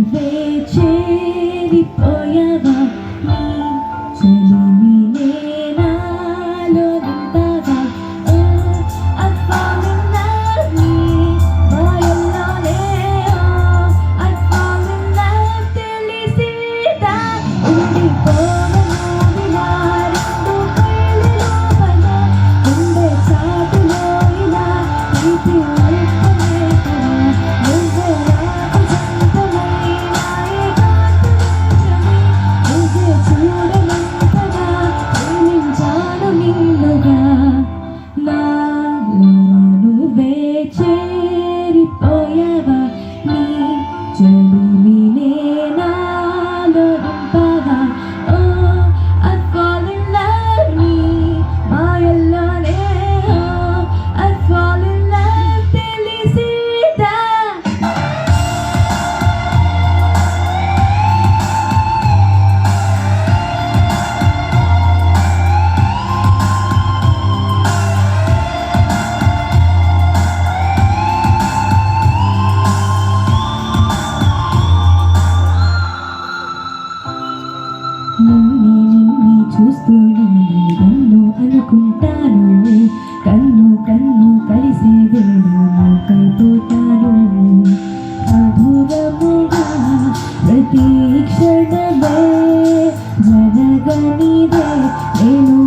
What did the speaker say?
నువ్వే చేరిపోయావా నీ చెలిమి నేనాలో నింపగా I fall in love నీ మాయల్లోనే I fall in love తెలిసిదా ఉండిపోవను ఇలా రెండు కళ్ళ లోపల ఉండే చాటులో ఇలా ప్రీతి ఉప్పునే కదా నువ్వే నాకు సొంతమైన ఏకాంతమని నువ్వే చూడనంతగా ప్రేమించాను నిన్నుగా నాలో నువ్వే చేరిపోయావా నీ చెలిమి నేనాలో నింపగా I fall in love నీ మాయల్లోనే I fall in love తెలిసిదా నిన్నే చూస్తూ నేను ఎన్నో అనుకుంటాను కన్ను కన్ను కలిసే వేళ కైపోతాను మధురముగా ప్రతి క్షణమే జరగనిదే నేను